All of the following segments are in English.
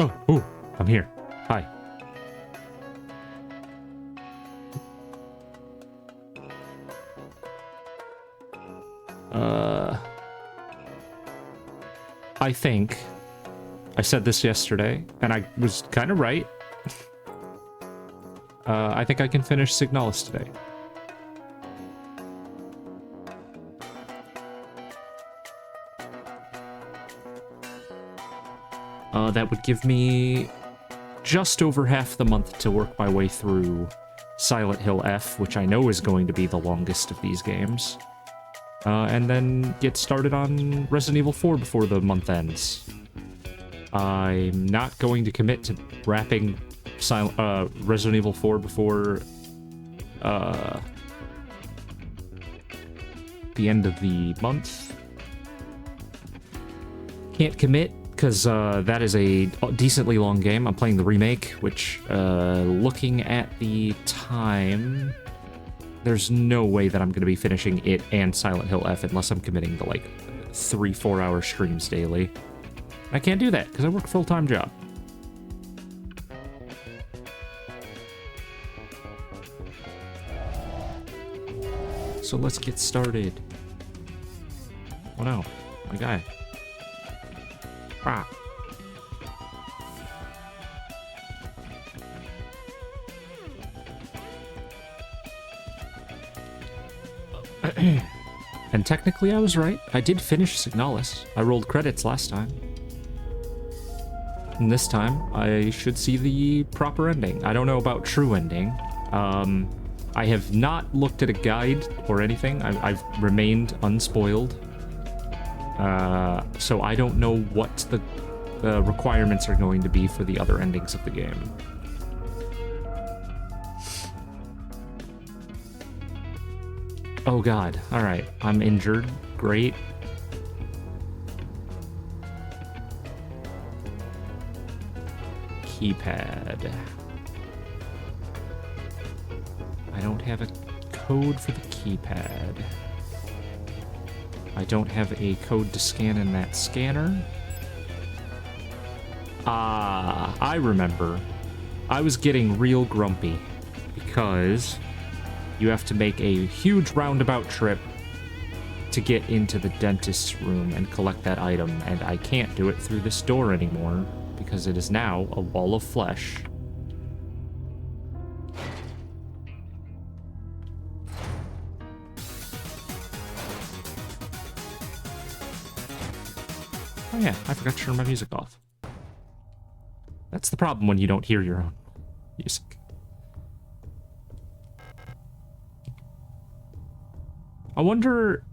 Oh, I'm here. Hi. I think I said this yesterday, and I was kind of right. I think I can finish Signalis today. That would give me just over half the month to work my way through Silent Hill F, which I know is going to be the longest of these games. And then get started on Resident Evil 4 before the month ends. I'm not going to commit to wrapping Resident Evil 4 before the end of the month. Can't commit because that is a decently long game. I'm playing the remake, which, looking at the time, there's no way that I'm going to be finishing it and Silent Hill F unless I'm committing to like 3-4 hour streams daily. I can't do that because I work a full-time job. So let's get started. Oh no, my guy. Ah. And technically I was right. I did finish Signalis. I rolled credits last time. And this time I should see the proper ending. I don't know about true ending. I have not looked at a guide or anything. I've remained unspoiled. So I don't know what the requirements are going to be for the other endings of the game. Oh god, alright. I'm injured. Great. Keypad. I don't have a code for the keypad. I don't have a code to scan in that scanner. Ah, I remember. I was getting real grumpy because you have to make a huge roundabout trip to get into the dentist's room and collect that item, and I can't do it through this door anymore because it is now a wall of flesh. Oh yeah, I forgot to turn my music off. That's the problem when you don't hear your own music. I wonder...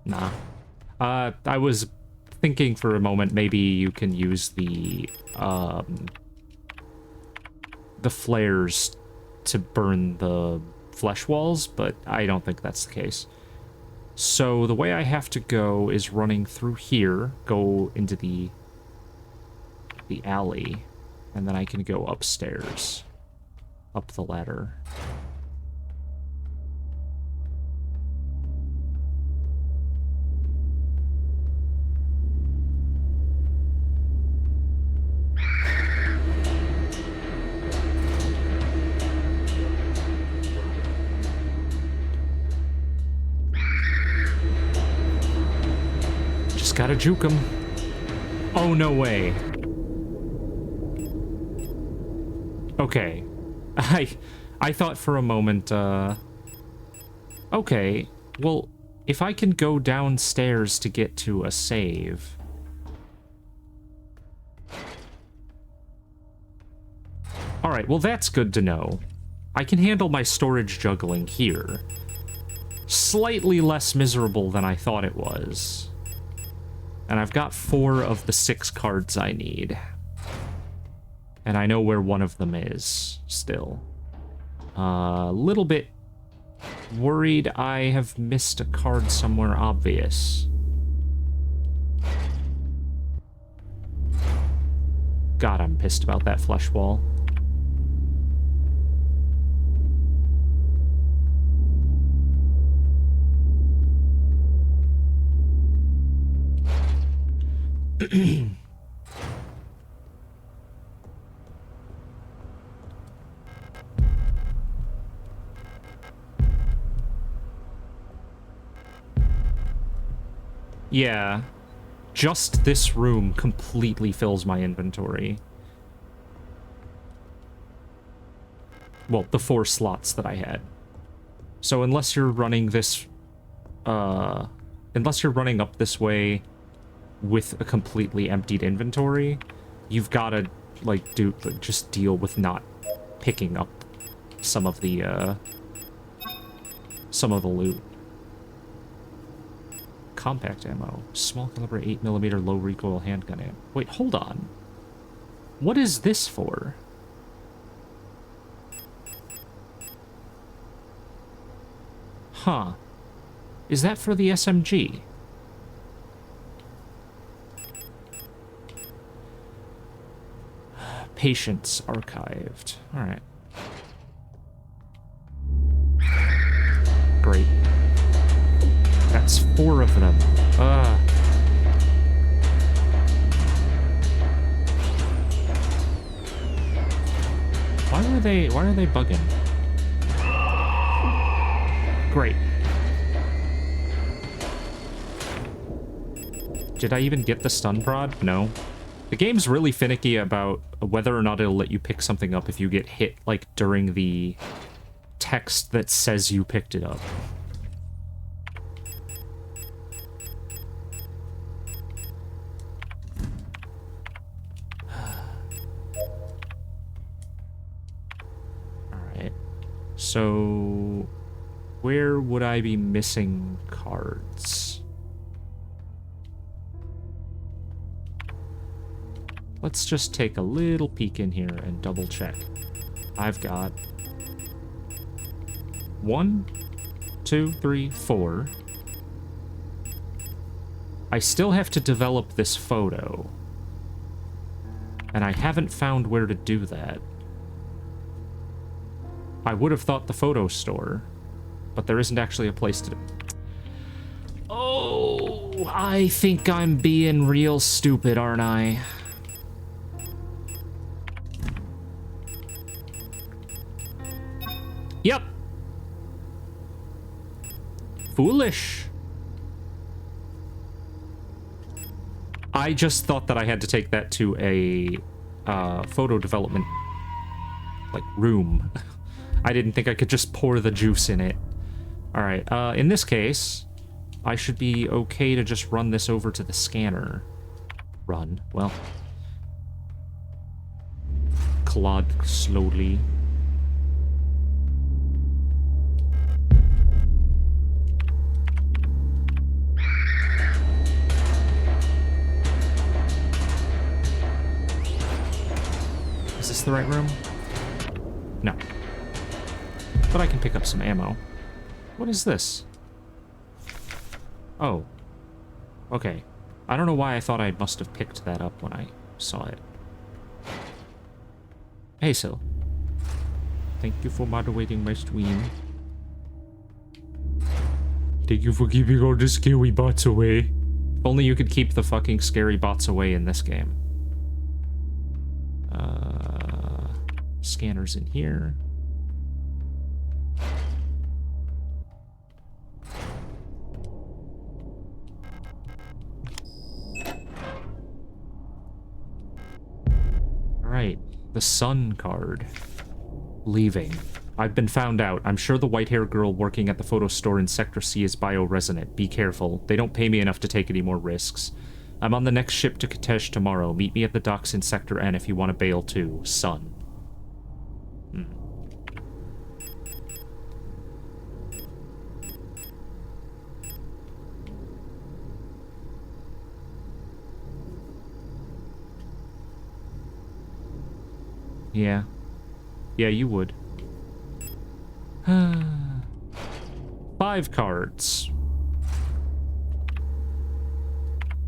Nah. I was thinking for a moment maybe you can use the flares to burn the flesh walls, but I don't think that's the case. So the way I have to go is running through here, go into the alley, and then I can go upstairs, up the ladder. Gotta juke him. Oh, no way. Okay. I thought for a moment, okay, well, if I can go downstairs to get to a save... Alright, well, that's good to know. I can handle my storage juggling here. Slightly less miserable than I thought it was. And I've got 4 of the 6 cards I need. And I know where one of them is, still. A little bit worried I have missed a card somewhere obvious. God, I'm pissed about that flesh wall. Yeah. Just this room completely fills my inventory. Well, the 4 slots that I had. So unless you're running this, unless you're running up this way with a completely emptied inventory, you've got to, like, just deal with not picking up some of the loot. Compact ammo. Small caliber 8mm low recoil handgun ammo. Wait, hold on. What is this for? Huh. Is that for the SMG? Patients archived. Alright. Great. That's 4 of them. Why are they bugging? Great. Did I even get the stun prod? No. The game's really finicky about whether or not it'll let you pick something up if you get hit, like, during the text that says you picked it up. Alright. So, where would I be missing cards? Let's just take a little peek in here and double check. I've got 1, 2, 3, 4. I still have to develop this photo. And I haven't found where to do that. I would have thought the photo store, but there isn't actually a place to do. Oh, I think I'm being real stupid, aren't I? Yep. Foolish. I just thought that I had to take that to a photo development, like, room. I didn't think I could just pour the juice in it. Alright, in this case, I should be okay to just run this over to the scanner. Run, well. Clod slowly. Is this the right room? No. But I can pick up some ammo. What is this? Oh. Okay. I don't know why I thought I must have picked that up when I saw it. Hey, Sil. Thank you for moderating my stream. Thank you for keeping all the scary bots away. If only you could keep the fucking scary bots away in this game. Scanners in here. Alright, the sun card. Leaving. I've been found out. I'm sure the white-haired girl working at the photo store in Sector C is bioresonant. Be careful. They don't pay me enough to take any more risks. I'm on the next ship to Katesh tomorrow. Meet me at the docks in Sector N if you want to bail too. Sun. Yeah. Yeah, you would. 5 cards.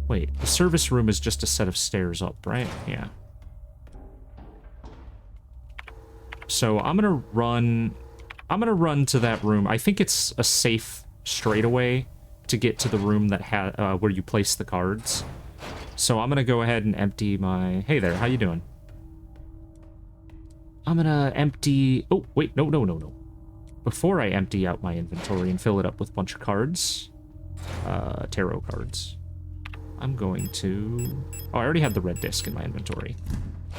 Wait, the service room is just a set of stairs up, right? Yeah. So I'm gonna run to that room. I think it's a safe straightaway to get to the room that where you place the cards. So I'm gonna go ahead and empty my... Hey there, how you doing? I'm gonna empty... Oh, wait, no. Before I empty out my inventory and fill it up with a bunch of cards, tarot cards, I'm going to... Oh, I already had the red disc in my inventory.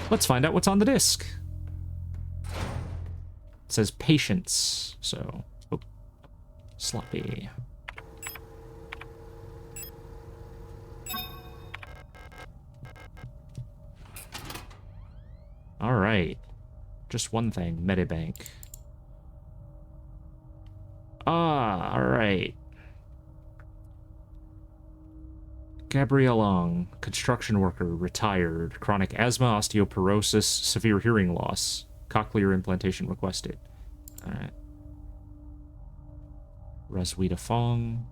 Let's find out what's on the disc. It says patience, so... Oh, sloppy. All right. Just one thing, Medibank. Ah, all right. Gabrielle Long, construction worker, retired. Chronic asthma, osteoporosis, severe hearing loss. Cochlear implantation requested. All right. Roswitha Fong.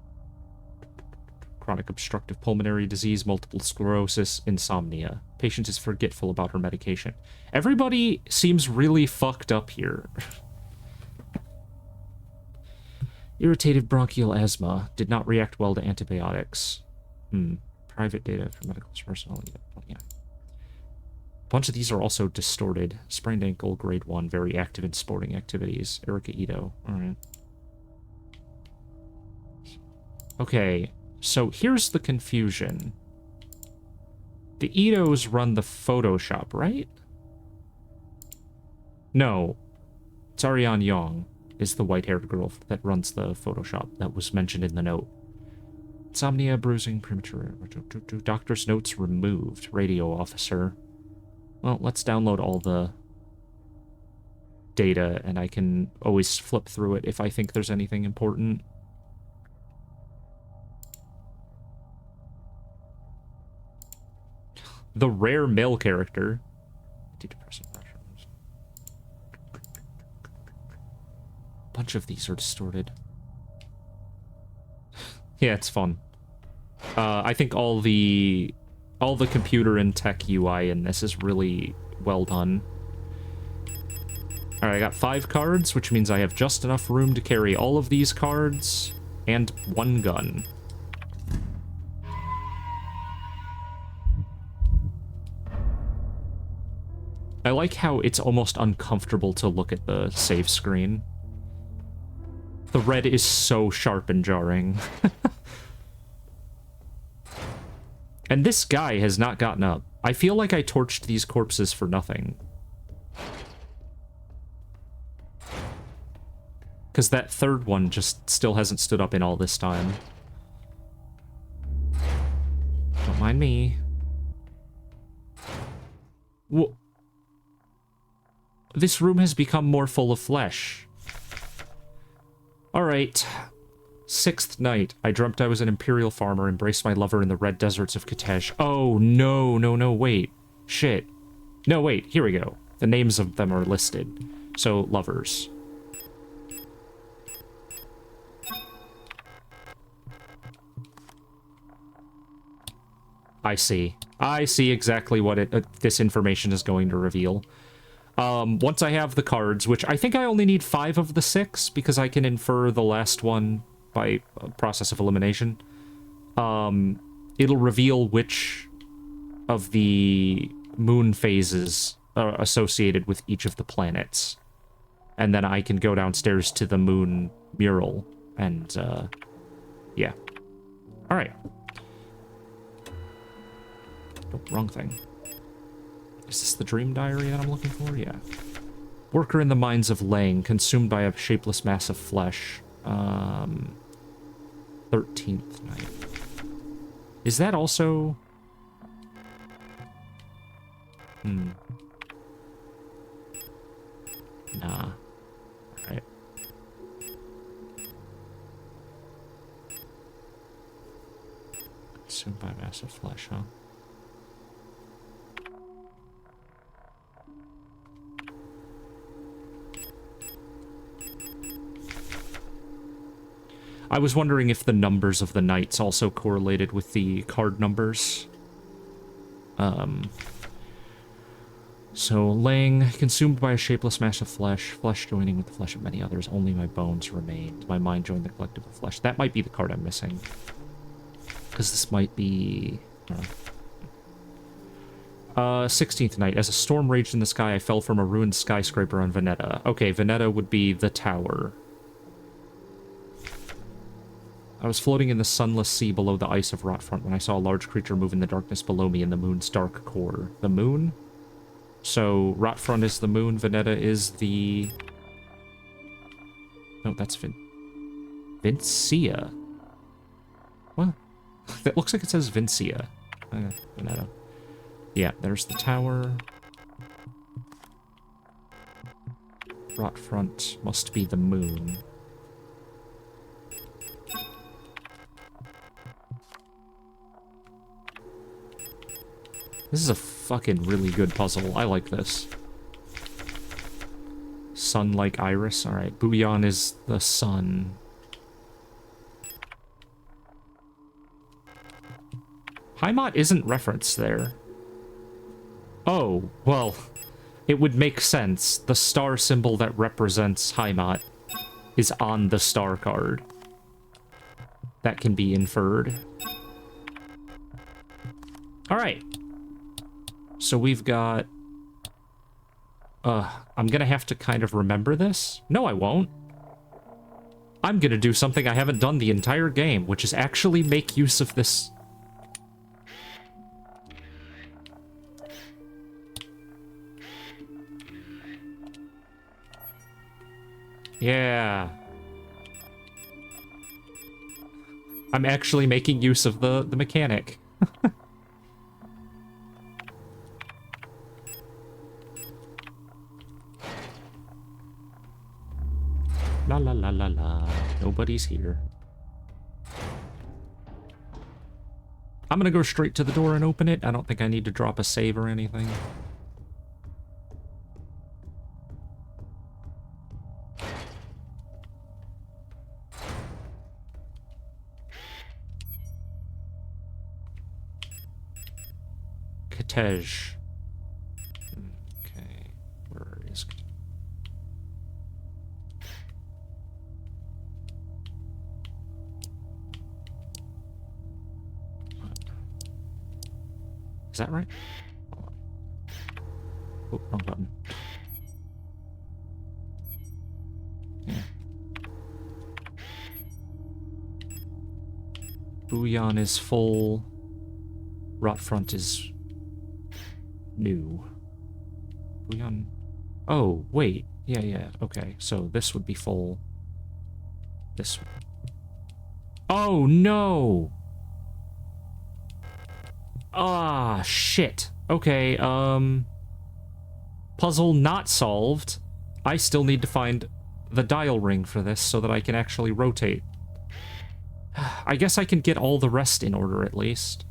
Chronic obstructive pulmonary disease, multiple sclerosis, insomnia. Patient is forgetful about her medication. Everybody seems really fucked up here. Irritated bronchial asthma. Did not react well to antibiotics. Private data for medical personnel. Yeah. A bunch of these are also distorted. Sprained ankle, grade 1, very active in sporting activities. Erica Ito. Alright. Okay, so here's the confusion. The Itos run the Photoshop, right? No. It's Ariane Yong is the white-haired girl that runs the Photoshop that was mentioned in the note. Insomnia, bruising, premature... Doctor's notes removed. Radio officer. Well, let's download all the data, and I can always flip through it if I think there's anything important. The rare male character. Antidepressant pressures. A bunch of these are distorted. Yeah, it's fun. I think all the computer and tech UI in this is really well done. Alright, I got 5 cards, which means I have just enough room to carry all of these cards and 1 gun. I like how it's almost uncomfortable to look at the save screen. The red is so sharp and jarring. And this guy has not gotten up. I feel like I torched these corpses for nothing. Because that third one just still hasn't stood up in all this time. Don't mind me. Whoa. This room has become more full of flesh. Alright. 6th night. I dreamt I was an imperial farmer, embraced my lover in the red deserts of Katesh. Oh, no, wait. Shit. No, wait, here we go. The names of them are listed. So, lovers. I see. I see exactly what this information is going to reveal. Once I have the cards, which I think I only need 5 of the 6, because I can infer the last one by a process of elimination, it'll reveal which of the moon phases are associated with each of the planets. And then I can go downstairs to the moon mural, and, yeah. Alright. Oh, wrong thing. Is this the dream diary that I'm looking for? Yeah. Worker in the mines of Lang, consumed by a shapeless mass of flesh. 13th night. Is that also... Nah. Alright. Consumed by mass of flesh, huh? I was wondering if the numbers of the nights also correlated with the card numbers. So, Lang, consumed by a shapeless mass of flesh, flesh joining with the flesh of many others, only my bones remained. My mind joined the collective of flesh. That might be the card I'm missing. Because this might be... 16th night. As a storm raged in the sky, I fell from a ruined skyscraper on Veneta. Okay, Veneta would be the tower. I was floating in the sunless sea below the ice of Rotfront when I saw a large creature move in the darkness below me in the moon's dark core. The moon? So, Rotfront is the moon, Veneta is the... No, that's Vincia. What? That looks like it says Vincia. Veneta. Yeah, there's the tower. Rotfront must be the moon. This is a fucking really good puzzle. I like this. Sun like iris. Alright, Bouillon is the sun. Heimat isn't referenced there. Oh, well, it would make sense. The star symbol that represents Heimat is on the star card. That can be inferred. Alright. So we've got... I'm gonna have to kind of remember this. No, I won't. I'm gonna do something I haven't done the entire game, which is actually make use of this... Yeah. I'm actually making use of the mechanic. La la la la la. Nobody's here. I'm gonna go straight to the door and open it. I don't think I need to drop a save or anything. Tej. Okay, where is... Is that right? Oh, wrong button. Yeah. Bouillon is full. Rotfront is... new. Bouillon... Oh, wait. Yeah, okay. So this would be full. This... Oh, no! Ah, shit. Okay, puzzle not solved. I still need to find the dial ring for this so that I can actually rotate. I guess I can get all the rest in order at least.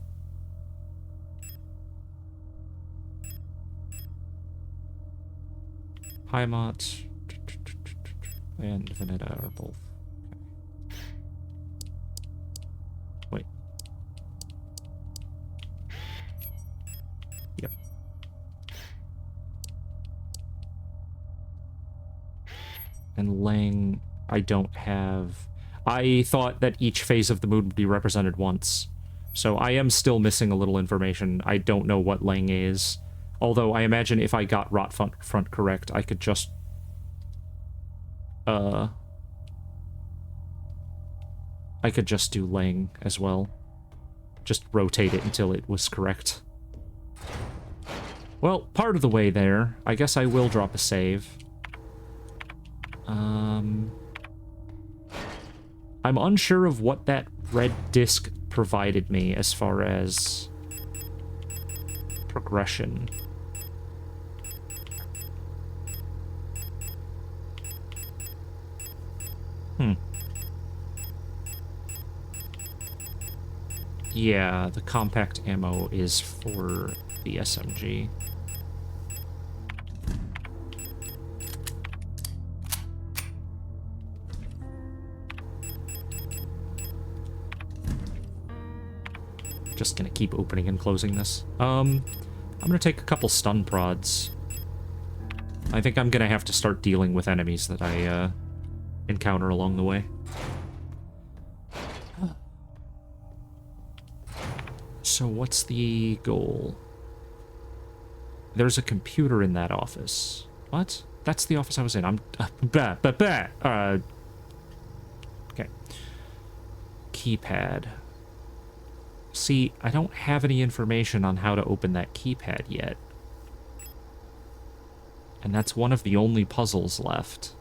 Heimat and Veneta are both. Okay. Wait. Yep. And Lang, I don't have... I thought that each phase of the moon would be represented once. So I am still missing a little information. I don't know what Lang is. Although I imagine if I got Rotfront correct, I could just... I could just do Lang as well. Just rotate it until it was correct. Well, part of the way there. I guess I will drop a save. I'm unsure of what that red disc provided me as far as progression. Yeah, the compact ammo is for the SMG. Just gonna keep opening and closing this. I'm gonna take a couple stun prods. I think I'm gonna have to start dealing with enemies that I encounter along the way. So what's the goal? There's a computer in that office. What? That's the office I was in. I'm... okay. Keypad. See, I don't have any information on how to open that keypad yet. And that's one of the only puzzles left.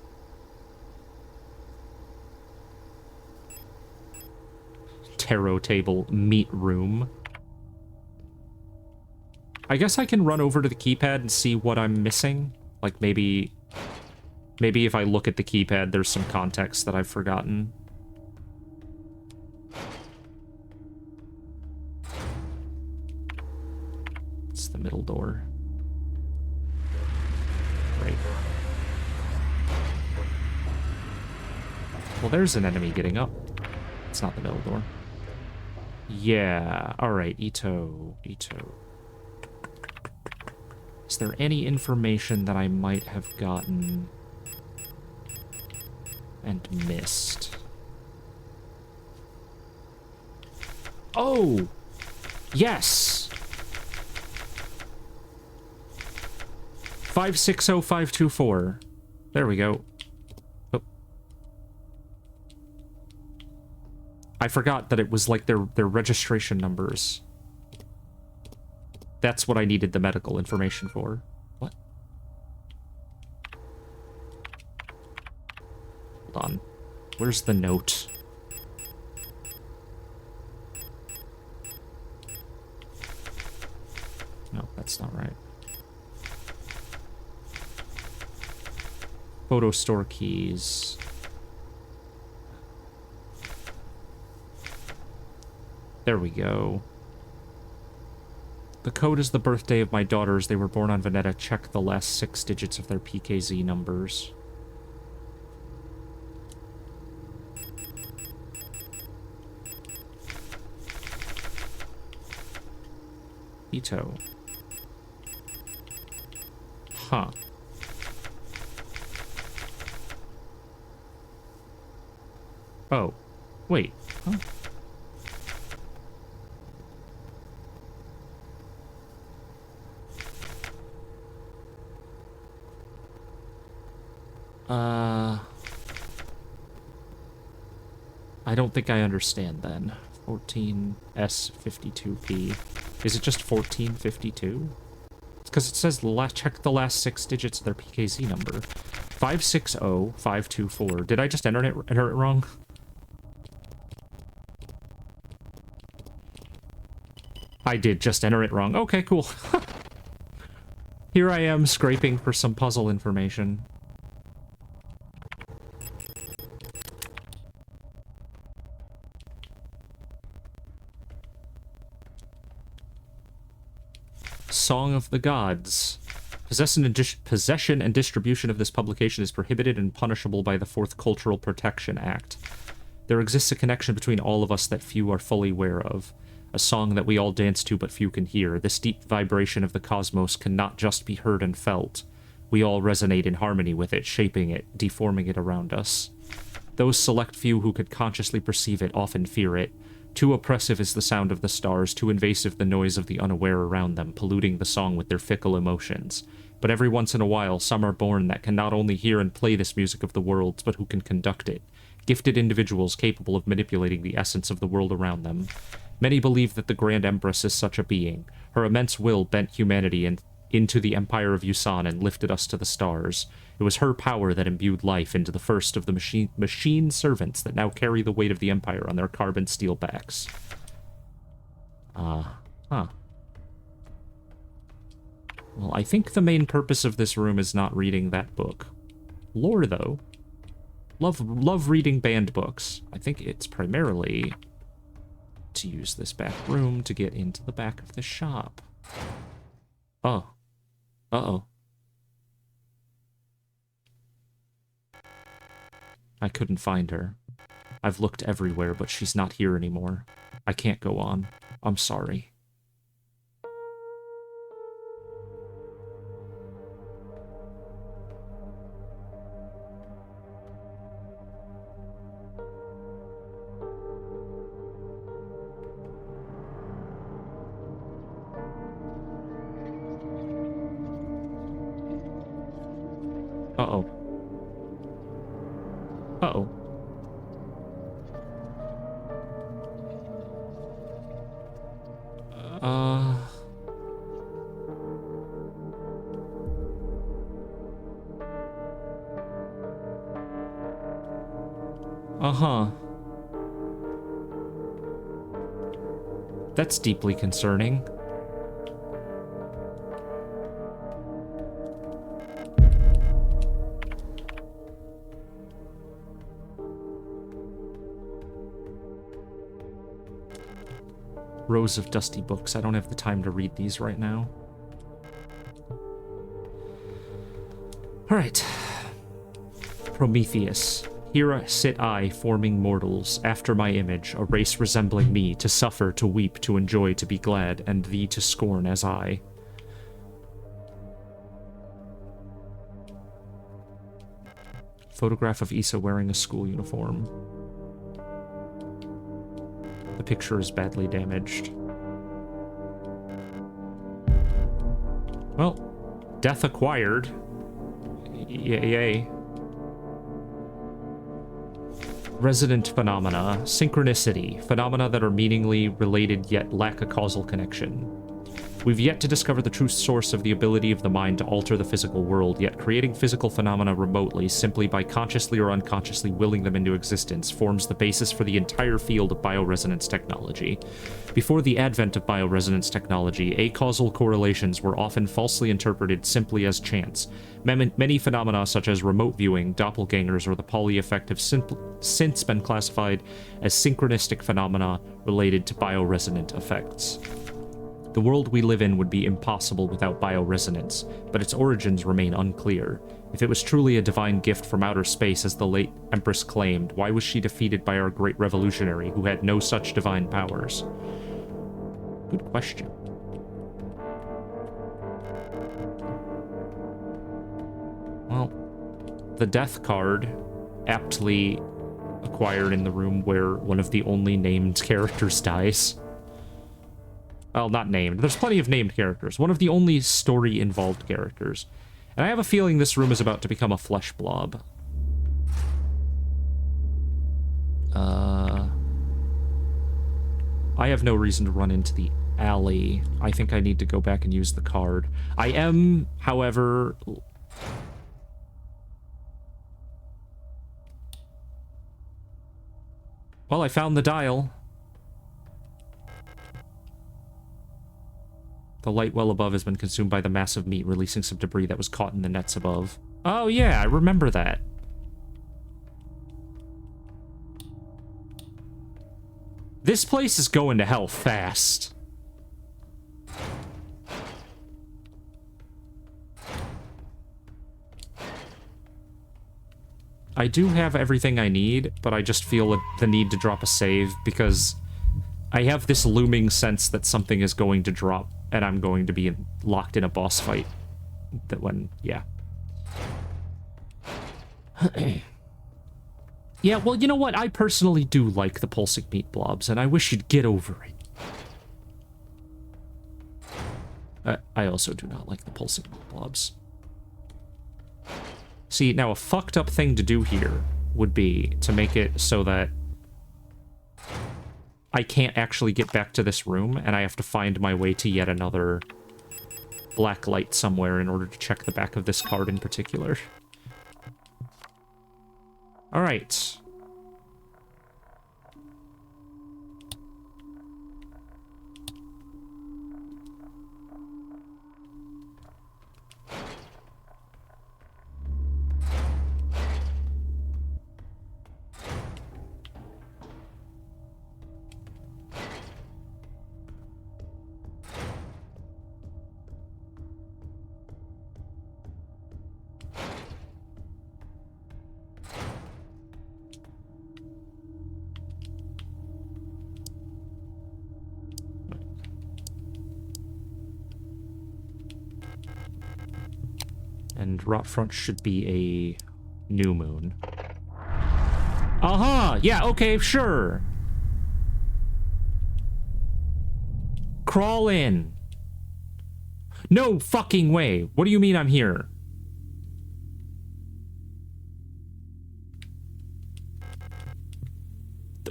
Tarot table meat room. I guess I can run over to the keypad and see what I'm missing. Like maybe if I look at the keypad, there's some context that I've forgotten. It's the middle door. Right. Well, there's an enemy getting up. It's not the middle door. Yeah. Alright, Ito. Is there any information that I might have gotten and missed? Oh! Yes! 560524. There we go. Oh. I forgot that it was like their registration numbers. That's what I needed the medical information for. What? Hold on. Where's the note? No, that's not right. Photo store keys. There we go. The code is the birthday of my daughters. They were born on Veneta. Check the last 6 digits of their PKZ numbers. Ito. Huh. Oh. Wait. Huh? I don't think I understand then. 14S52P. Is it just 1452? It's because it says check the last 6 digits of their PKZ number. 560524. Did I just enter it wrong? I did just enter it wrong. Okay, cool. Here I am scraping for some puzzle information. Song of the Gods. Possession and distribution of this publication is prohibited and punishable by the 4th Cultural Protection Act. There exists a connection between all of us that few are fully aware of. A song that we all dance to but few can hear. This deep vibration of the cosmos cannot just be heard and felt. We all resonate in harmony with it, shaping it, deforming it around us. Those select few who could consciously perceive it often fear it. Too oppressive is the sound of the stars, too invasive the noise of the unaware around them, polluting the song with their fickle emotions. But every once in a while, some are born that can not only hear and play this music of the worlds, but who can conduct it. Gifted individuals capable of manipulating the essence of the world around them. Many believe that the Grand Empress is such a being. Her immense will bent humanity into the Empire of Yusan and lifted us to the stars. It was her power that imbued life into the first of the machine servants that now carry the weight of the Empire on their carbon steel backs. Huh. Well, I think the main purpose of this room is not reading that book. Lore, though. Love reading banned books. I think it's primarily to use this back room to get into the back of the shop. Oh. Uh-oh. I couldn't find her. I've looked everywhere, but she's not here anymore. I can't go on. I'm sorry. Uh-oh. Uh-oh. Uh-huh. That's deeply concerning. Rows of dusty books. I don't have the time to read these right now. All right. Prometheus. Here sit I, forming mortals, after my image, a race resembling me, to suffer, to weep, to enjoy, to be glad, and thee to scorn as I. Photograph of Issa wearing a school uniform. The picture is badly damaged. Well, death acquired. Yay. Resident phenomena. Synchronicity. Phenomena that are meaningly related yet lack a causal connection. We've yet to discover the true source of the ability of the mind to alter the physical world, yet creating physical phenomena remotely, simply by consciously or unconsciously willing them into existence, forms the basis for the entire field of bioresonance technology. Before the advent of bioresonance technology, acausal correlations were often falsely interpreted simply as chance. Many phenomena, such as remote viewing, doppelgangers, or the Pauli effect, have since been classified as synchronistic phenomena related to bioresonant effects. The world we live in would be impossible without bioresonance, but its origins remain unclear. If it was truly a divine gift from outer space, as the late Empress claimed, why was she defeated by our great revolutionary, who had no such divine powers? Good question. Well, the death card, aptly acquired in the room where one of the only named characters dies. Well, not named. There's plenty of named characters. One of the only story-involved characters. And I have a feeling this room is about to become a flesh blob. I have no reason to run into the alley. I think I need to go back and use the card. I am, however... Well, I found the dial. The light well above has been consumed by the mass of meat, releasing some debris that was caught in the nets above. Oh yeah, I remember that. This place is going to hell fast. I do have everything I need, but I just feel the need to drop a save because I have this looming sense that something is going to drop and I'm going to be locked in a boss fight. That when, yeah. Yeah, well, you know what? I personally do like the pulsing meat blobs, and I wish you'd get over it. I also do not like the pulsing meat blobs. See, now a fucked up thing to do here would be to make it so that I can't actually get back to this room, and I have to find my way to yet another black light somewhere in order to check the back of this card in particular. Alright. And rot front should be a new moon. Uh-huh! Yeah, okay, sure. Crawl in. No fucking way. What do you mean I'm here?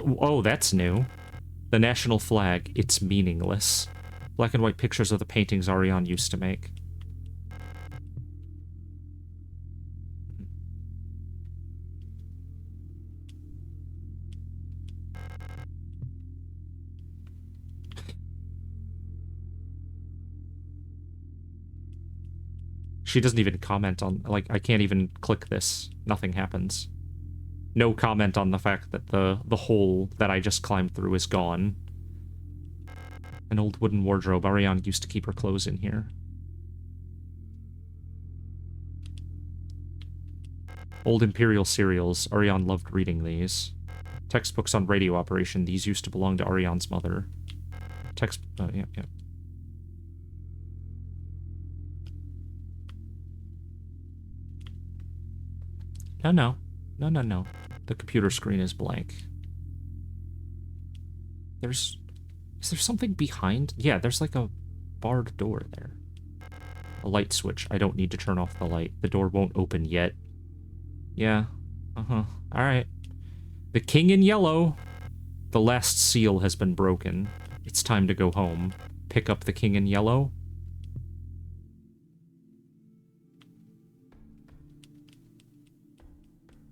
Oh, that's new. The national flag, it's meaningless. Black and white pictures of the paintings Ariane used to make. She doesn't even comment on, like, I can't even click this. Nothing happens. No comment on the fact that the hole that I just climbed through is gone. An old wooden wardrobe. Ariane used to keep her clothes in here. Old Imperial cereals. Ariane loved reading these. Textbooks on radio operation. These used to belong to Ariane's mother. Yeah. No. The computer screen is blank. Is there something behind? Yeah, there's like a barred door there. A light switch. I don't need to turn off the light. The door won't open yet. Yeah. Alright. The king in yellow. The last seal has been broken. It's time to go home. Pick up the king in yellow.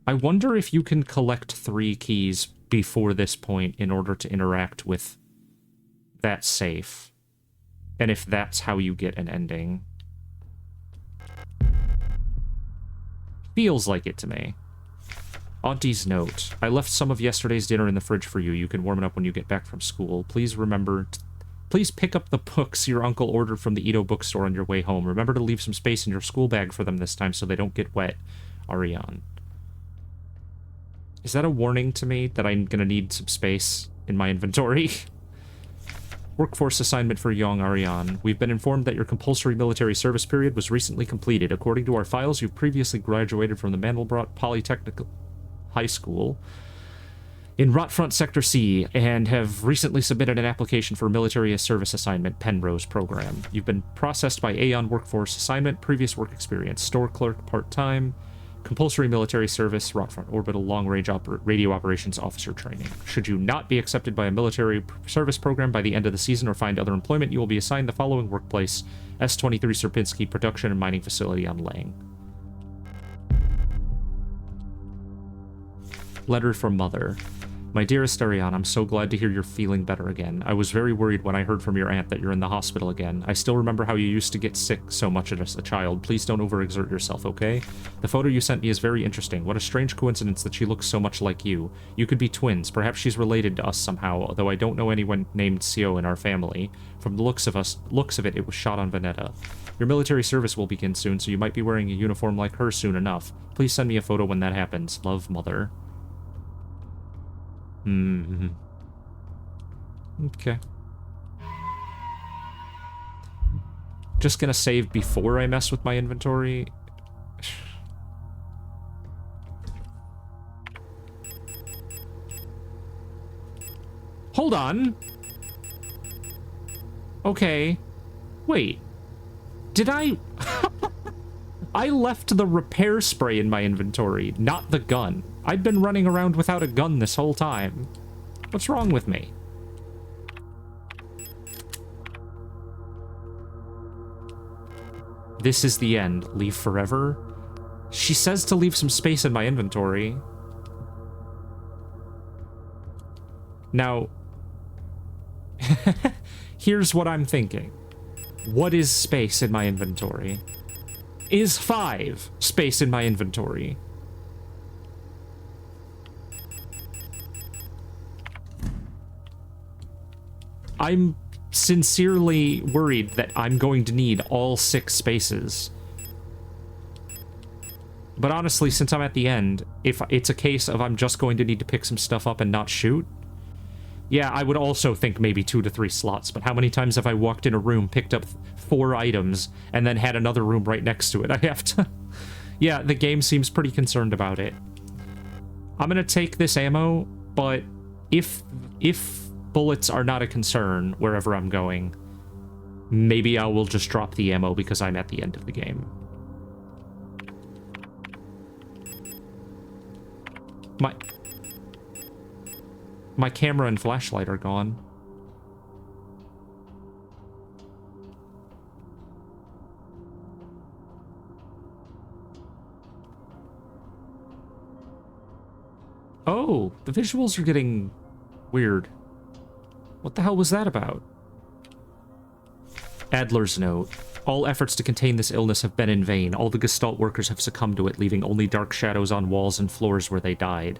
I wonder if you can collect 3 keys before this point in order to interact with that safe. And if that's how you get an ending. Feels like it to me. Auntie's note. I left some of yesterday's dinner in the fridge for you. You can warm it up when you get back from school. Please remember... Please pick up the books your uncle ordered from the Edo bookstore on your way home. Remember to leave some space in your school bag for them this time so they don't get wet. Ariane. Is that a warning to me that I'm gonna need some space in my inventory? Workforce assignment for young Ariane. We've been informed that your compulsory military service period was recently completed. According to our files, you've previously graduated from the Mandelbrot Polytechnical High School in Rotfront Sector C and have recently submitted an application for a military service assignment Penrose program. You've been processed by Aeon Workforce assignment, previous work experience, store clerk, part-time, compulsory military service, Rotfront Orbital Long-Range Radio Operations Officer Training. Should you not be accepted by a military service program by the end of the season or find other employment, you will be assigned the following workplace: S-23 Sierpinski Production and Mining Facility on Lang. Letter from Mother. My dearest Ariane, I'm so glad to hear you're feeling better again. I was very worried when I heard from your aunt that you're in the hospital again. I still remember how you used to get sick so much as a child. Please don't overexert yourself, okay? The photo you sent me is very interesting. What a strange coincidence that she looks so much like you. You could be twins. Perhaps she's related to us somehow, although I don't know anyone named Sio in our family. From the looks of it, it was shot on Veneta. Your military service will begin soon, so you might be wearing a uniform like her soon enough. Please send me a photo when that happens. Love, Mother. Okay. Just gonna save before I mess with my inventory. Hold on. Okay. Wait. Did I... I left the repair spray in my inventory, not the gun. I've been running around without a gun this whole time. What's wrong with me? This is the end. Leave forever? She says to leave some space in my inventory. Now, here's what I'm thinking. What is space in my inventory? Is 5 space in my inventory? I'm sincerely worried that I'm going to need all 6 spaces. But honestly, since I'm at the end, if it's a case of I'm just going to need to pick some stuff up and not shoot, yeah, I would also think maybe 2 to 3 slots. But how many times have I walked in a room, picked up 4 items, and then had another room right next to it? I have to... Yeah, the game seems pretty concerned about it. I'm gonna take this ammo, but if bullets are not a concern wherever I'm going, maybe I will just drop the ammo because I'm at the end of the game. my camera and flashlight are gone. Oh, the visuals are getting weird. What the hell was that about? Adler's note. All efforts to contain this illness have been in vain. All the Gestalt workers have succumbed to it, leaving only dark shadows on walls and floors where they died.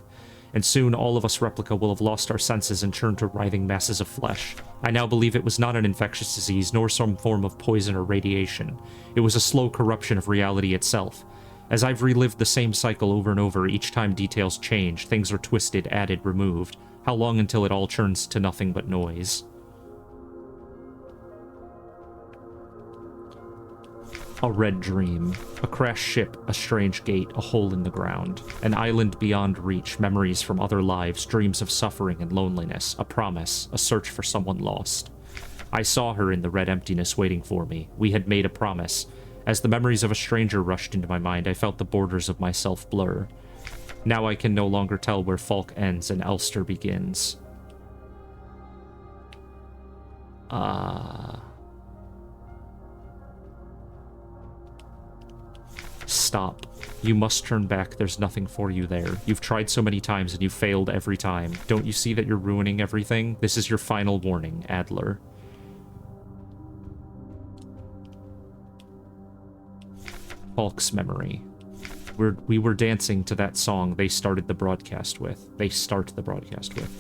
And soon all of us replica will have lost our senses and turned to writhing masses of flesh. I now believe it was not an infectious disease, nor some form of poison or radiation. It was a slow corruption of reality itself. As I've relived the same cycle over and over, each time details change, things are twisted, added, removed. How long until it all turns to nothing but noise? A red dream. A crashed ship, a strange gate, a hole in the ground. An island beyond reach, memories from other lives, dreams of suffering and loneliness, a promise, a search for someone lost. I saw her in the red emptiness waiting for me. We had made a promise. As the memories of a stranger rushed into my mind, I felt the borders of myself blur. Now I can no longer tell where Falk ends and Elster begins. Stop. You must turn back. There's nothing for you there. You've tried so many times and you failed every time. Don't you see that you're ruining everything? This is your final warning, Adler. Falk's memory. We were dancing to that song they started the broadcast with.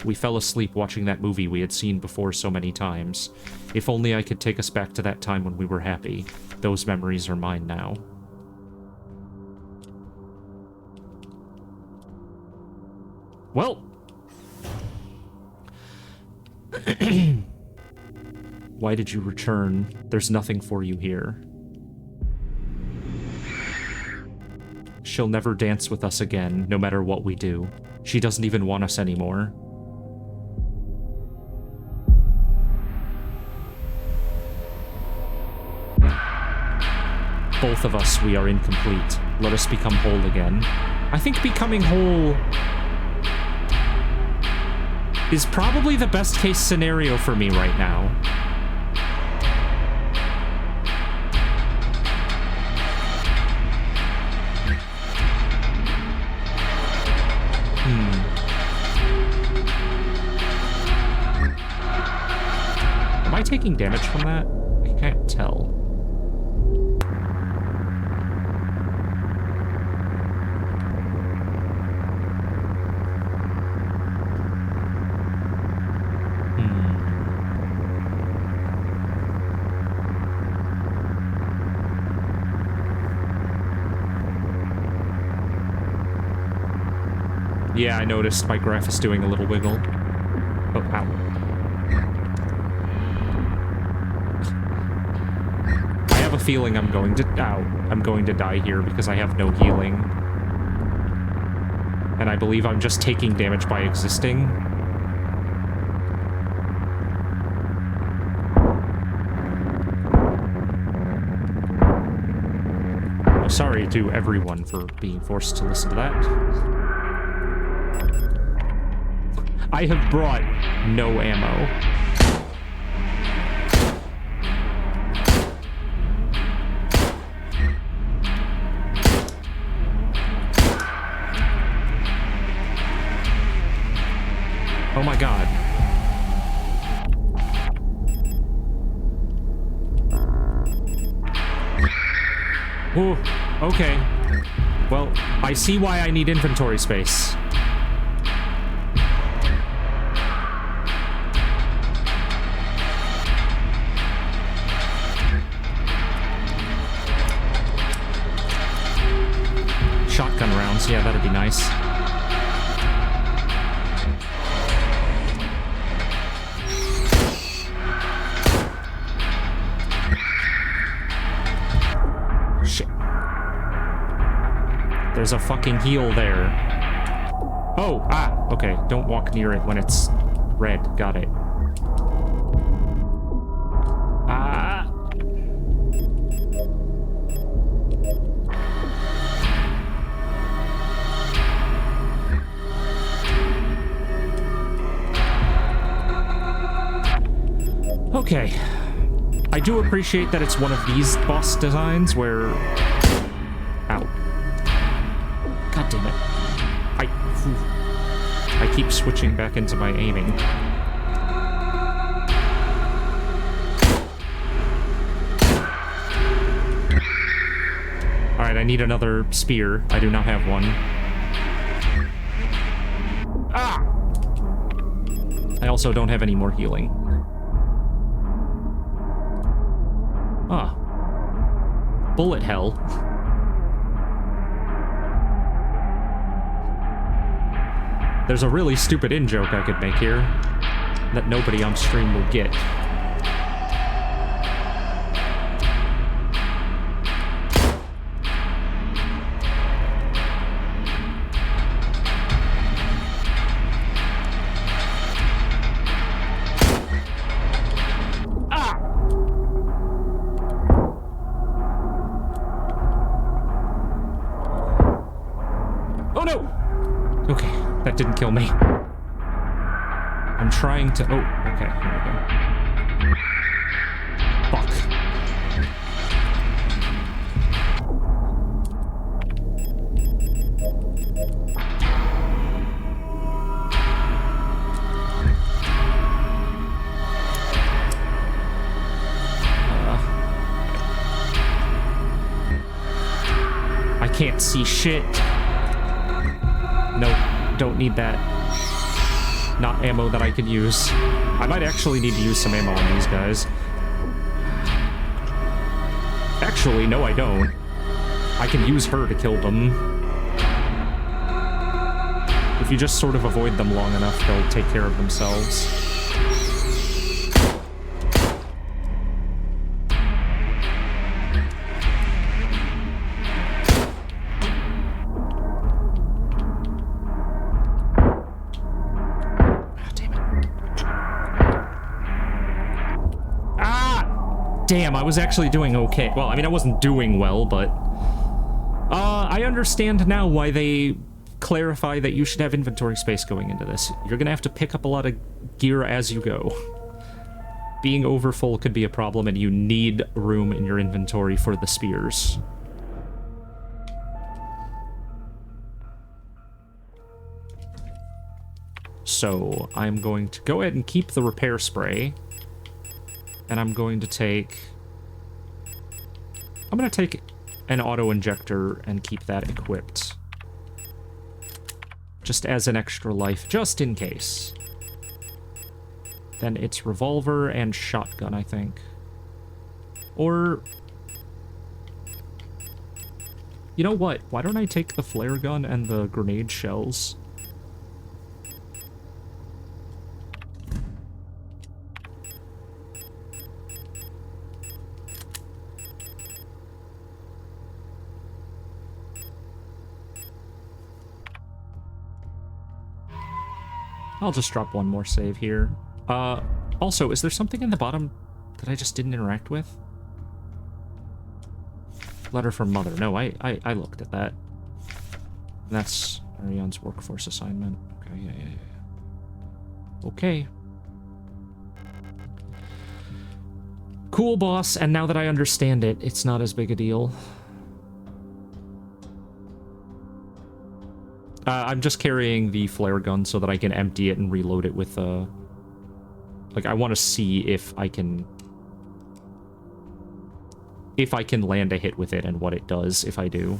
We fell asleep watching that movie we had seen before so many times. If only I could take us back to that time when we were happy. Those memories are mine now. Well. Why did you return? There's nothing for you here. She'll never dance with us again, no matter what we do. She doesn't even want us anymore. Both of us, we are incomplete. Let us become whole again. I think becoming whole is probably the best case scenario for me right now. Am I taking damage from that? I can't tell. Yeah, I noticed my graph is doing a little wiggle. Oh, ow. I have a feeling I'm going to... Ow. I'm going to die here because I have no healing. And I believe I'm just taking damage by existing. Oh, sorry to everyone for being forced to listen to that. I have brought no ammo. Oh my god. Ooh, okay. Well, I see why I need inventory space. Shotgun rounds, yeah, that'd be nice. Shit. There's a fucking heal there. Oh, okay. Don't walk near it when it's red. Got it. Okay. I do appreciate that it's one of these boss designs where... Ow. God damn it. I keep switching back into my aiming. Alright, I need another spear. I do not have one. Ah! I also don't have any more healing. Ah. Bullet hell. There's a really stupid in-joke I could make here that nobody on stream will get. Didn't kill me. I'm trying to... Oh, okay, here we go. Fuck. I can't see shit. Nope. Don't need that. Not ammo that I could use. I might actually need to use some ammo on these guys. Actually, no, I don't. I can use her to kill them. If you just sort of avoid them long enough, they'll take care of themselves. Damn, I was actually doing okay. Well, I mean, I wasn't doing well, but... I understand now why they clarify that you should have inventory space going into this. You're gonna have to pick up a lot of gear as you go. Being overfull could be a problem, and you need room in your inventory for the spears. So, I'm going to go ahead and keep the repair spray. And I'm going to take an auto-injector and keep that equipped. Just as an extra life, just in case. Then it's revolver and shotgun, I think. Or... You know what? Why don't I take the flare gun and the grenade shells? I'll just drop one more save here. Also, is there something in the bottom that I just didn't interact with? Letter from Mother. No, I looked at that. That's Ariane's workforce assignment. Okay, yeah. Okay. Cool, boss, and now that I understand it, it's not as big a deal. I'm just carrying the flare gun so that I can empty it and reload it with, like, I want to see if I can land a hit with it and what it does if I do.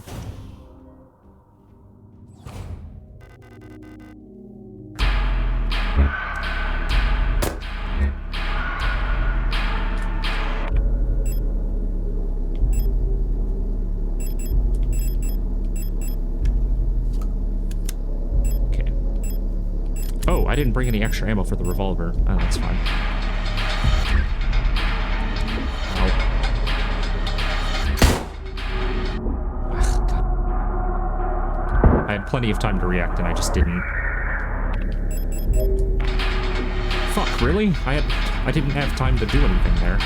I didn't bring any extra ammo for the revolver. Oh, that's fine. Ow. Ugh, God. I had plenty of time to react, and I just didn't. Fuck, really? I didn't have time to do anything there.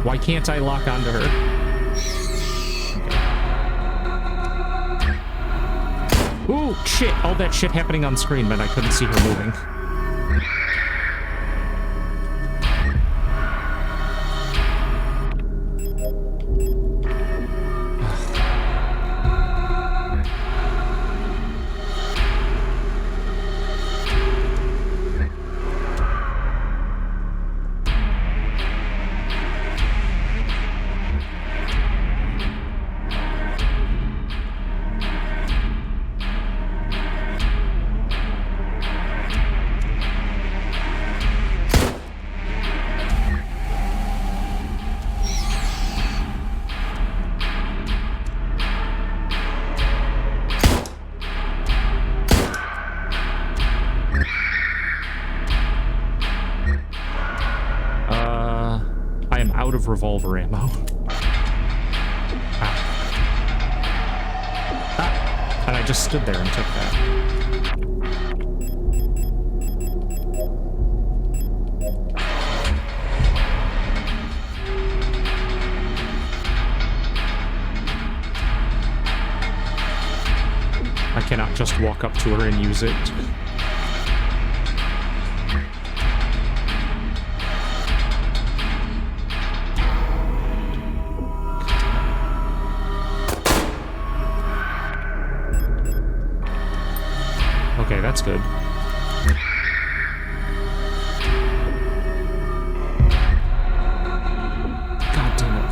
Why can't I lock onto her? Okay. Ooh, shit! All that shit happening on screen meant I couldn't see her moving. Revolver ammo. And I just stood there and took that. I cannot just walk up to her and use it. Okay, that's good. God damn it.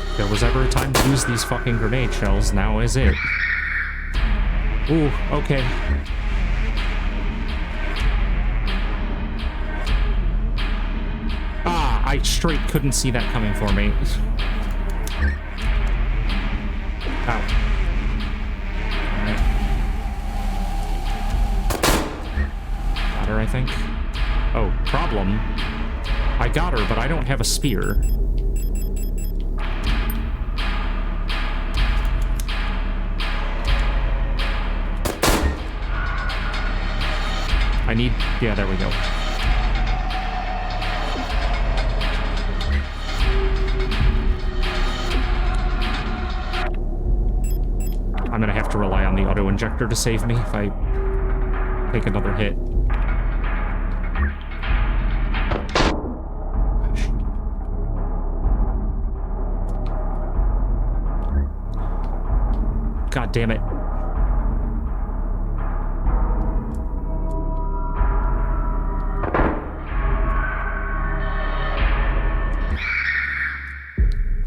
If there was ever a time to use these fucking grenade shells, now is it. Ooh, okay. Ah, I straight couldn't see that coming for me. Ow. Alright. Got her, I think. Oh, problem. I got her, but I don't have a spear. I need... yeah, there we go. I'm gonna have to rely on the auto-injector to save me if I take another hit. God damn it.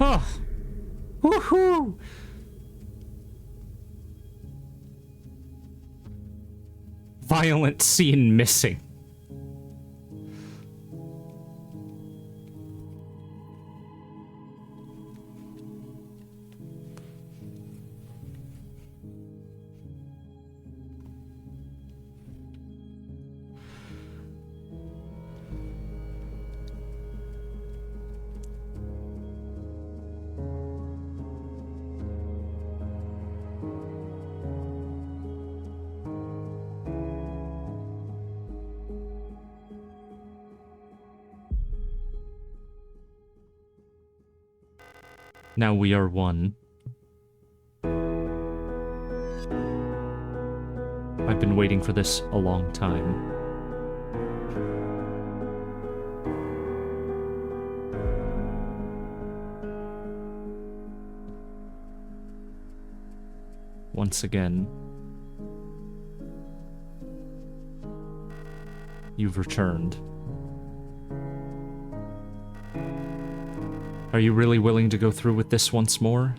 Oh, woohoo! Violent scene missing. Now we are one. I've been waiting for this a long time. Once again, you've returned. Are you really willing to go through with this once more?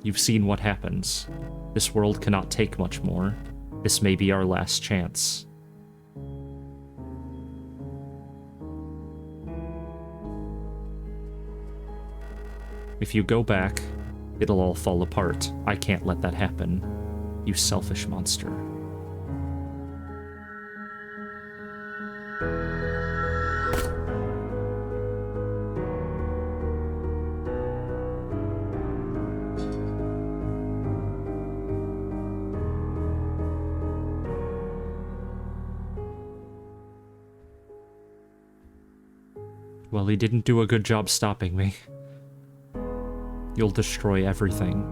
You've seen what happens. This world cannot take much more. This may be our last chance. If you go back, it'll all fall apart. I can't let that happen. You selfish monster. Well, he didn't do a good job stopping me. You'll destroy everything.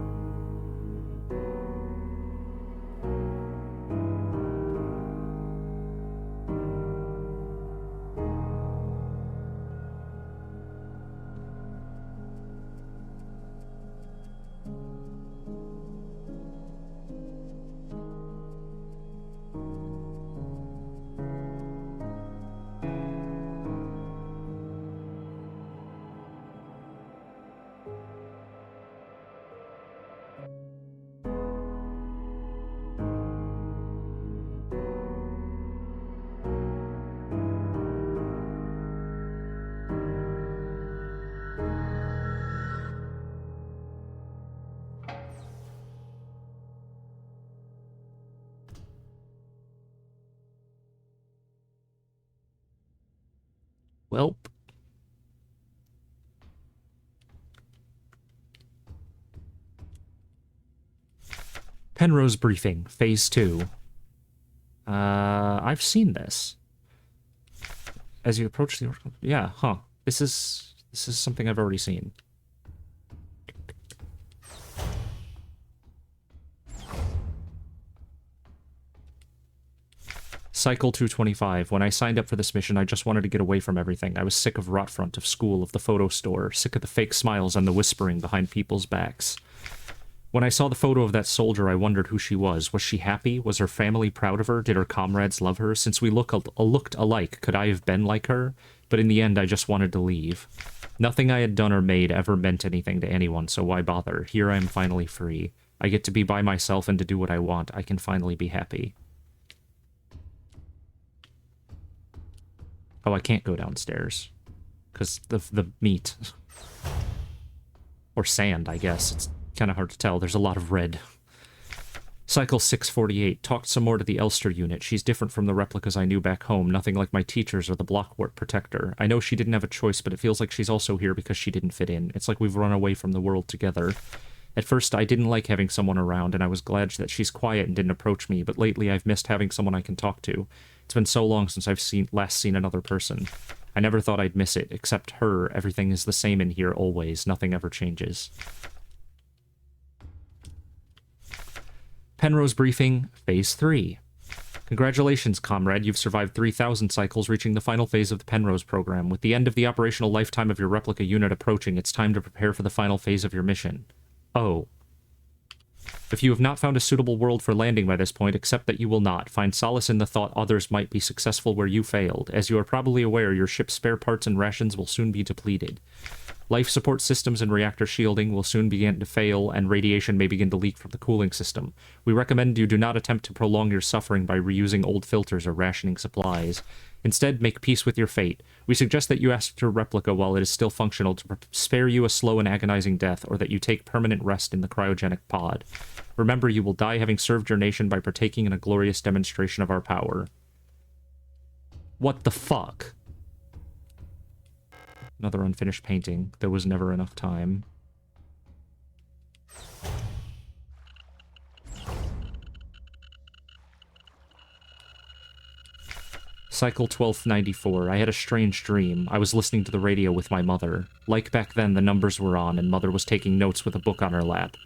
Welp. Penrose Briefing, Phase 2. I've seen this. As you approach the... Yeah, huh. This is something I've already seen. Cycle 225. When I signed up for this mission, I just wanted to get away from everything. I was sick of Rotfront, of school, of the photo store, sick of the fake smiles and the whispering behind people's backs. When I saw the photo of that soldier, I wondered who she was. Was she happy? Was her family proud of her? Did her comrades love her? Since we looked alike, could I have been like her? But in the end, I just wanted to leave. Nothing I had done or made ever meant anything to anyone, so why bother? Here I am finally free. I get to be by myself and to do what I want. I can finally be happy. Oh, I can't go downstairs. Because the meat. Or sand, I guess. It's kind of hard to tell. There's a lot of red. Cycle 648. Talked some more to the Elster unit. She's different from the replicas I knew back home. Nothing like my teachers or the Blockwork Protector. I know she didn't have a choice, but it feels like she's also here because she didn't fit in. It's like we've run away from the world together. At first, I didn't like having someone around, and I was glad that she's quiet and didn't approach me, but lately I've missed having someone I can talk to. It's been so long since I've last seen another person. I never thought I'd miss it, except her. Everything is the same in here always. Nothing ever changes. Penrose Briefing, Phase 3. Congratulations, comrade. You've survived 3,000 cycles, reaching the final phase of the Penrose program. With the end of the operational lifetime of your replica unit approaching, it's time to prepare for the final phase of your mission. Oh. If you have not found a suitable world for landing by this point, accept that you will not. Find solace in the thought others might be successful where you failed. As you are probably aware, your ship's spare parts and rations will soon be depleted. Life support systems and reactor shielding will soon begin to fail, and radiation may begin to leak from the cooling system. We recommend you do not attempt to prolong your suffering by reusing old filters or rationing supplies. Instead, make peace with your fate. We suggest that you ask your replica while it is still functional to spare you a slow and agonizing death, or that you take permanent rest in the cryogenic pod. Remember, you will die having served your nation by partaking in a glorious demonstration of our power. What the fuck? Another unfinished painting. There was never enough time. Cycle 1294. I had a strange dream. I was listening to the radio with my mother. Like back then, the numbers were on, and Mother was taking notes with a book on her lap.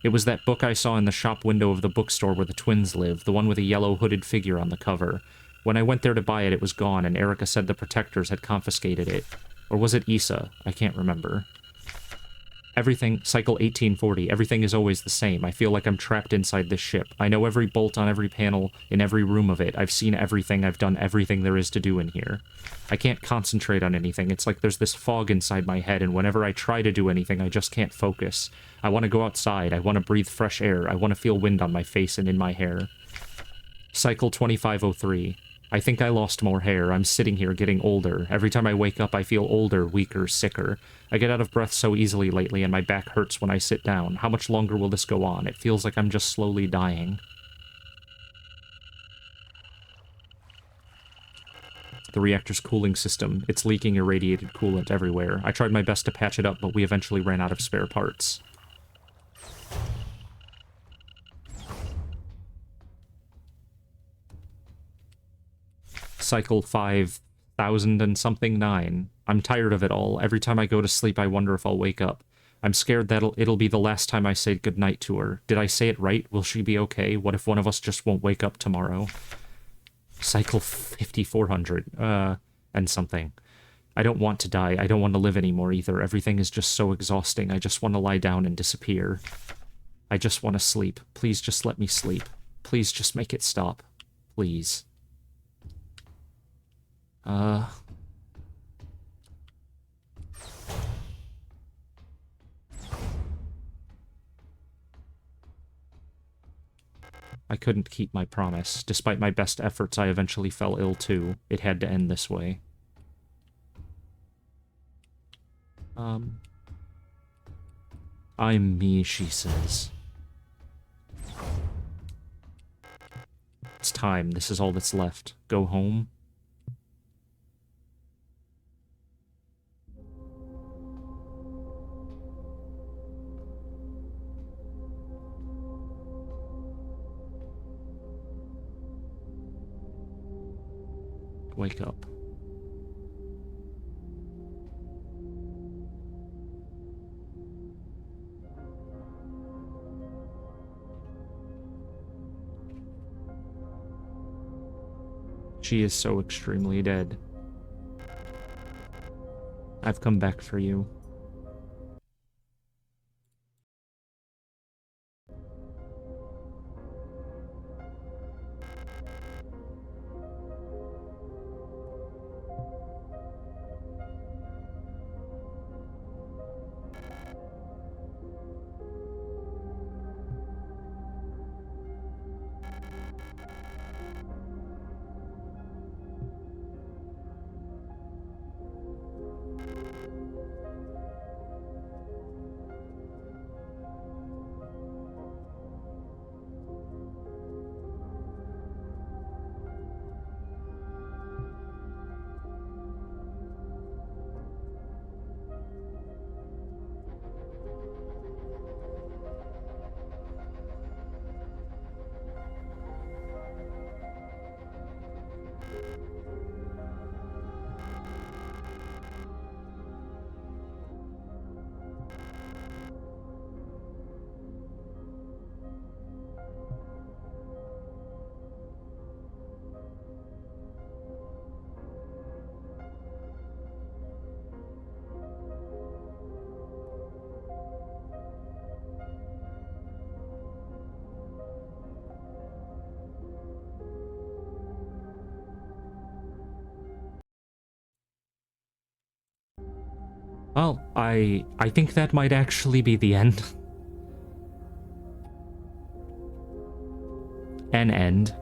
It was that book I saw in the shop window of the bookstore where the twins live, the one with a yellow hooded figure on the cover. When I went there to buy it, it was gone, and Erica said the protectors had confiscated it. Or was it Issa? I can't remember. Everything, Cycle 1840, everything is always the same. I feel like I'm trapped inside this ship. I know every bolt on every panel in every room of it. I've seen everything. I've done everything there is to do in here. I can't concentrate on anything. It's like there's this fog inside my head, and whenever I try to do anything, I just can't focus. I want to go outside. I want to breathe fresh air. I want to feel wind on my face and in my hair. Cycle 2503. I think I lost more hair. I'm sitting here getting older. Every time I wake up, I feel older, weaker, sicker. I get out of breath so easily lately, and my back hurts when I sit down. How much longer will this go on? It feels like I'm just slowly dying. The reactor's cooling system. It's leaking irradiated coolant everywhere. I tried my best to patch it up, but we eventually ran out of spare parts. Cycle 5000. 1,000 and something 9. I'm tired of it all. Every time I go to sleep, I wonder if I'll wake up. I'm scared that it'll be the last time I say goodnight to her. Did I say it right? Will she be okay? What if one of us just won't wake up tomorrow? Cycle 5400, and something. I don't want to die. I don't want to live anymore either. Everything is just so exhausting. I just want to lie down and disappear. I just want to sleep. Please just let me sleep. Please just make it stop. Please. I couldn't keep my promise. Despite my best efforts, I eventually fell ill too. It had to end this way. I'm me, she says. It's time. This is all that's left. Go home. Wake up. She is so extremely dead. I've come back for you. Well, I think that might actually be the end. An end.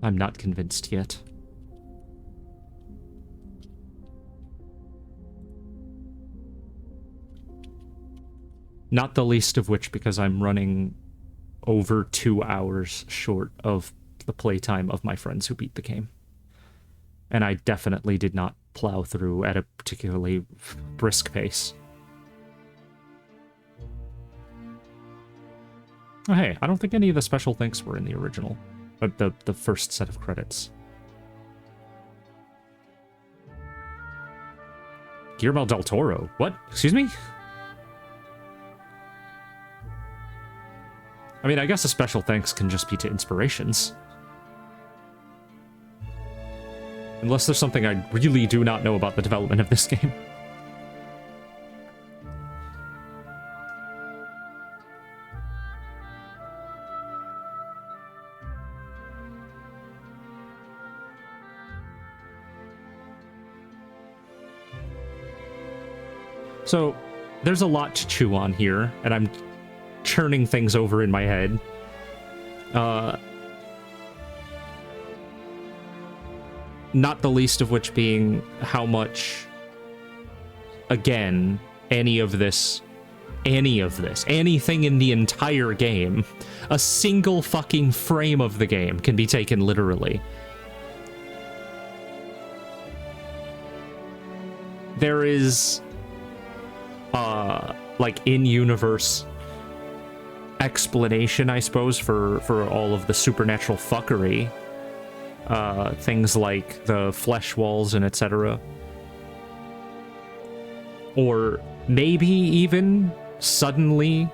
I'm not convinced yet. Not the least of which because I'm running over 2 hours short of the playtime of my friends who beat the game. And I definitely did not plow through at a particularly brisk pace. Oh hey, I don't think any of the special thanks were in the original. But the first set of credits. Guillermo del Toro. What? Excuse me? I mean, I guess a special thanks can just be to Inspirations. Unless there's something I really do not know about the development of this game. So, there's a lot to chew on here, and I'm churning things over in my head. Not the least of which being how much, again, anything in the entire game, a single fucking frame of the game can be taken literally. There is, like, in-universe explanation, I suppose, for all of the supernatural fuckery. Things like the flesh walls and etc. Or maybe even suddenly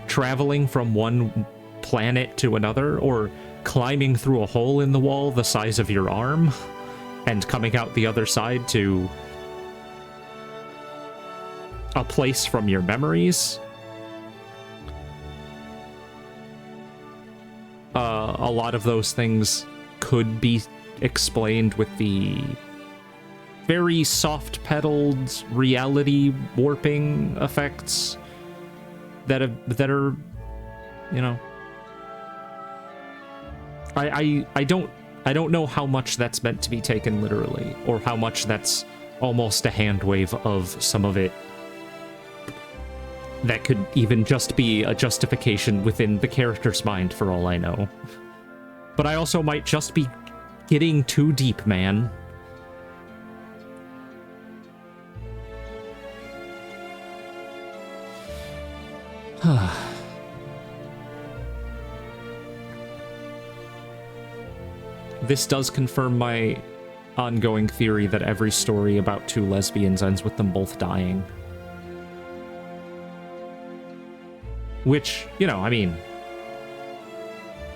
traveling from one planet to another, or climbing through a hole in the wall the size of your arm and coming out the other side to a place from your memories. A lot of those things could be explained with the very soft-pedaled reality warping effects that are, you know, I don't know how much that's meant to be taken literally, or how much that's almost a hand wave of some of it that could even just be a justification within the character's mind, for all I know. But I also might just be getting too deep, man. This does confirm my ongoing theory that every story about two lesbians ends with them both dying. Which, you know, I mean,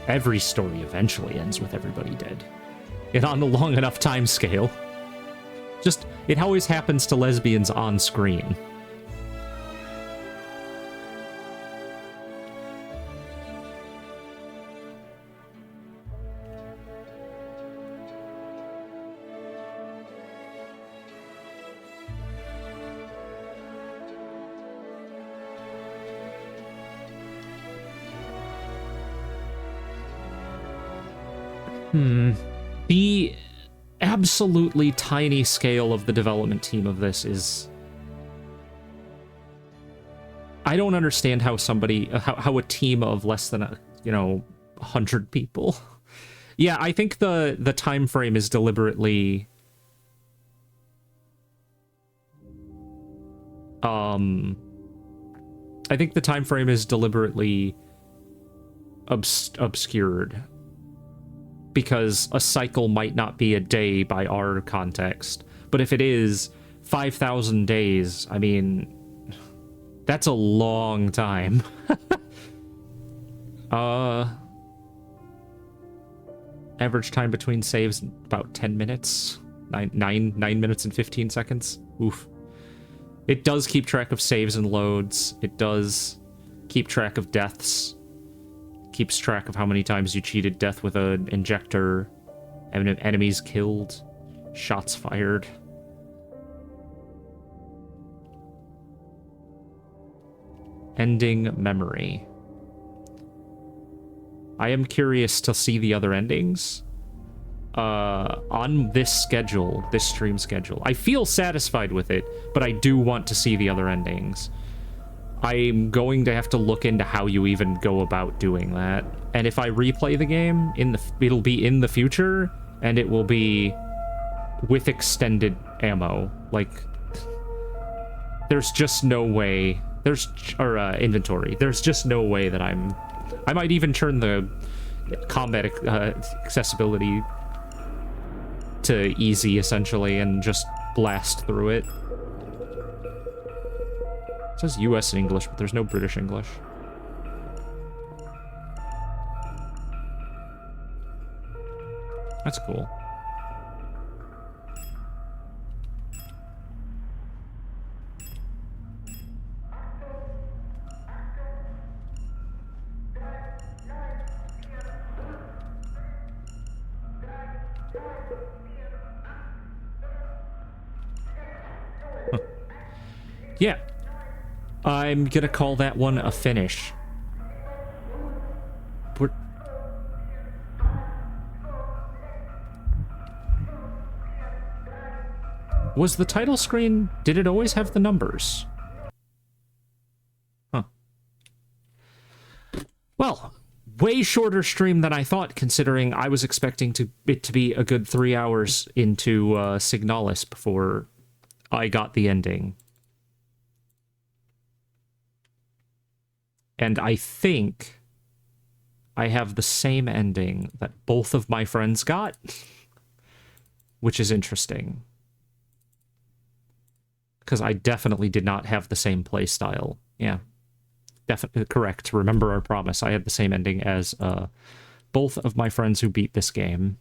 every story eventually ends with everybody dead. And on a long enough time scale. Just, it always happens to lesbians on screen. The absolutely tiny scale of the development team of this is... I don't understand how somebody... how a team of less than, 100 people... Yeah, I think the time frame is deliberately... I think the time frame is deliberately obscured. Because a cycle might not be a day by our context. But if it is 5,000 days, I mean, that's a long time. Average time between saves, about 10 minutes. 9 minutes and 15 seconds. Oof. It does keep track of saves and loads. It does keep track of deaths. Keeps track of how many times you cheated death with an injector, enemies killed, shots fired. Ending memory. I am curious to see the other endings. On this schedule, this stream schedule. I feel satisfied with it, but I do want to see the other endings. I'm going to have to look into how you even go about doing that. And if I replay the game, it'll be in the future, and it will be with extended ammo. Like, there's just no way... inventory. There's just no way that I might even turn the combat accessibility to easy, essentially, and just blast through it. It says US in English, but there's no British English. That's cool. Yeah. I'm gonna call that one a finish. Was the title screen... Did it always have the numbers? Huh. Well, way shorter stream than I thought, considering I was expecting it to be a good 3 hours into Signalis before I got the ending. And I think I have the same ending that both of my friends got, which is interesting. Because I definitely did not have the same playstyle. Yeah. Definitely correct. Remember our promise. I had the same ending as both of my friends who beat this game.